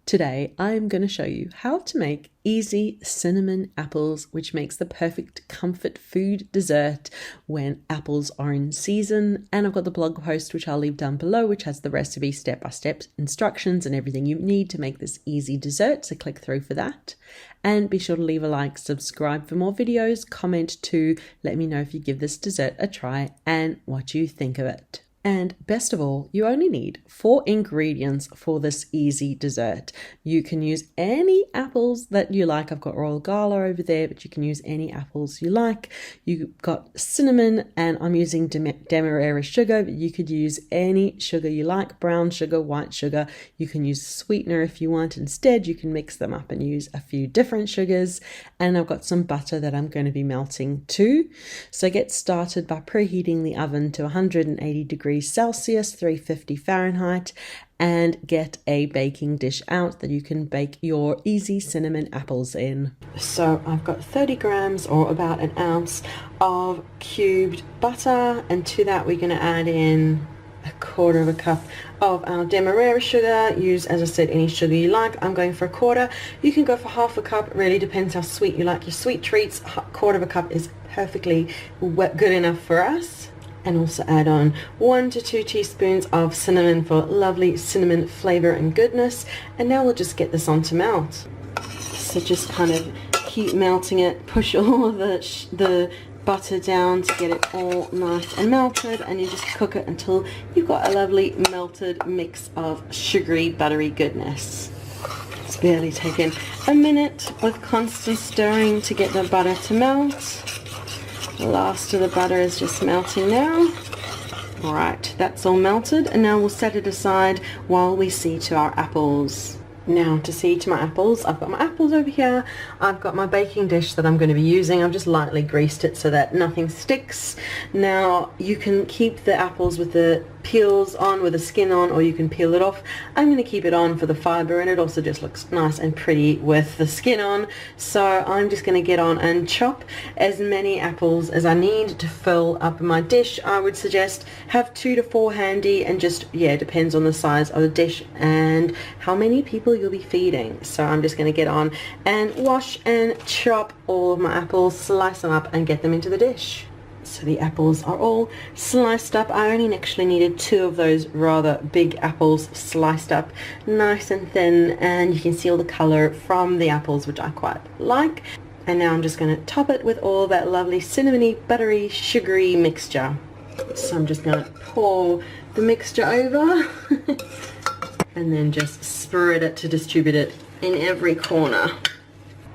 Today, I'm going to show you how to make easy cinnamon apples, which makes the perfect comfort food dessert when apples are in season. And I've got the blog post, which I'll leave down below, which has the recipe, step-by-step instructions and everything you need to make this easy dessert. So click through for that. And be sure to leave a like, subscribe for more videos, comment to let me know if you give this dessert a try and what you think of it. And best of all, you only need 4 ingredients for this easy dessert. You can use any apples that you like. I've got Royal Gala over there, but you can use any apples you like. You've got cinnamon, and I'm using Demerara sugar, but you could use any sugar you like, brown sugar, white sugar. You can use sweetener if you want. Instead, you can mix them up and use a few different sugars. And I've got some butter that I'm going to be melting too. So get started by preheating the oven to 180 degrees Celsius, 350 Fahrenheit, and get a baking dish out that you can bake your easy cinnamon apples in. So I've got 30 grams or about an ounce of cubed butter, and to that we're going to add in 1/4 cup of our Demerara sugar. Use, as I said, any sugar you like. I'm going for 1/4. You can go for 1/2 cup. It really depends how sweet you like your sweet treats. 1/4 cup is perfectly good enough for us. And also add on 1 to 2 teaspoons of cinnamon for lovely cinnamon flavor and goodness. And now we'll just get this on to melt. So just kind of keep melting it, push all of the butter down to get it all nice and melted, and you just cook it until you've got a lovely melted mix of sugary buttery goodness. It's barely taken a minute with constant stirring to get the butter to melt. The last of the butter is just melting now. Right, that's all melted, and now we'll set it aside while we see to our apples. Now to see to my apples, I've got my apples over here. I've got my baking dish that I'm going to be using. I've just lightly greased it so that nothing sticks. Now you can keep the apples with the peels on, with the skin on, or you can peel it off. I'm going to keep it on for the fiber, and it also just looks nice and pretty with the skin on. So I'm just going to get on and chop as many apples as I need to fill up my dish. I would suggest have 2 to 4 handy, and just, yeah, it depends on the size of the dish and how many people you'll be feeding. So I'm just going to get on and wash and chop all of my apples, slice them up and get them into the dish. So the apples are all sliced up. I only actually needed 2 of those rather big apples sliced up nice and thin, and you can see all the color from the apples, which I quite like. And now I'm just going to top it with all that lovely cinnamony, buttery, sugary mixture. So I'm just going to pour the mixture over and then just spread it to distribute it in every corner.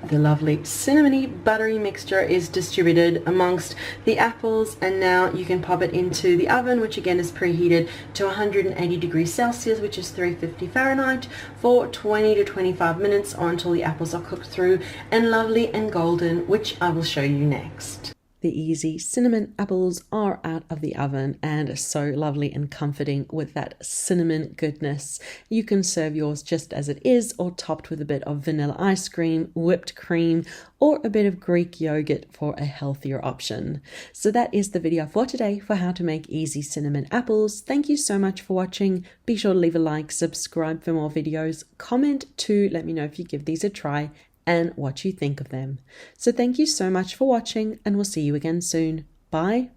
The lovely cinnamony buttery mixture is distributed amongst the apples, and now you can pop it into the oven, which again is preheated to 180 degrees Celsius, which is 350 Fahrenheit, for 20 to 25 minutes, or until the apples are cooked through and lovely and golden, which I will show you next. The easy cinnamon apples are out of the oven and so lovely and comforting with that cinnamon goodness. You can serve yours just as it is, or topped with a bit of vanilla ice cream, whipped cream, or a bit of Greek yogurt for a healthier option. So that is the video for today for how to make easy cinnamon apples. Thank you so much for watching. Be sure to leave a like, subscribe for more videos, comment to let me know if you give these a try and what you think of them. So thank you so much for watching, and we'll see you again soon. Bye.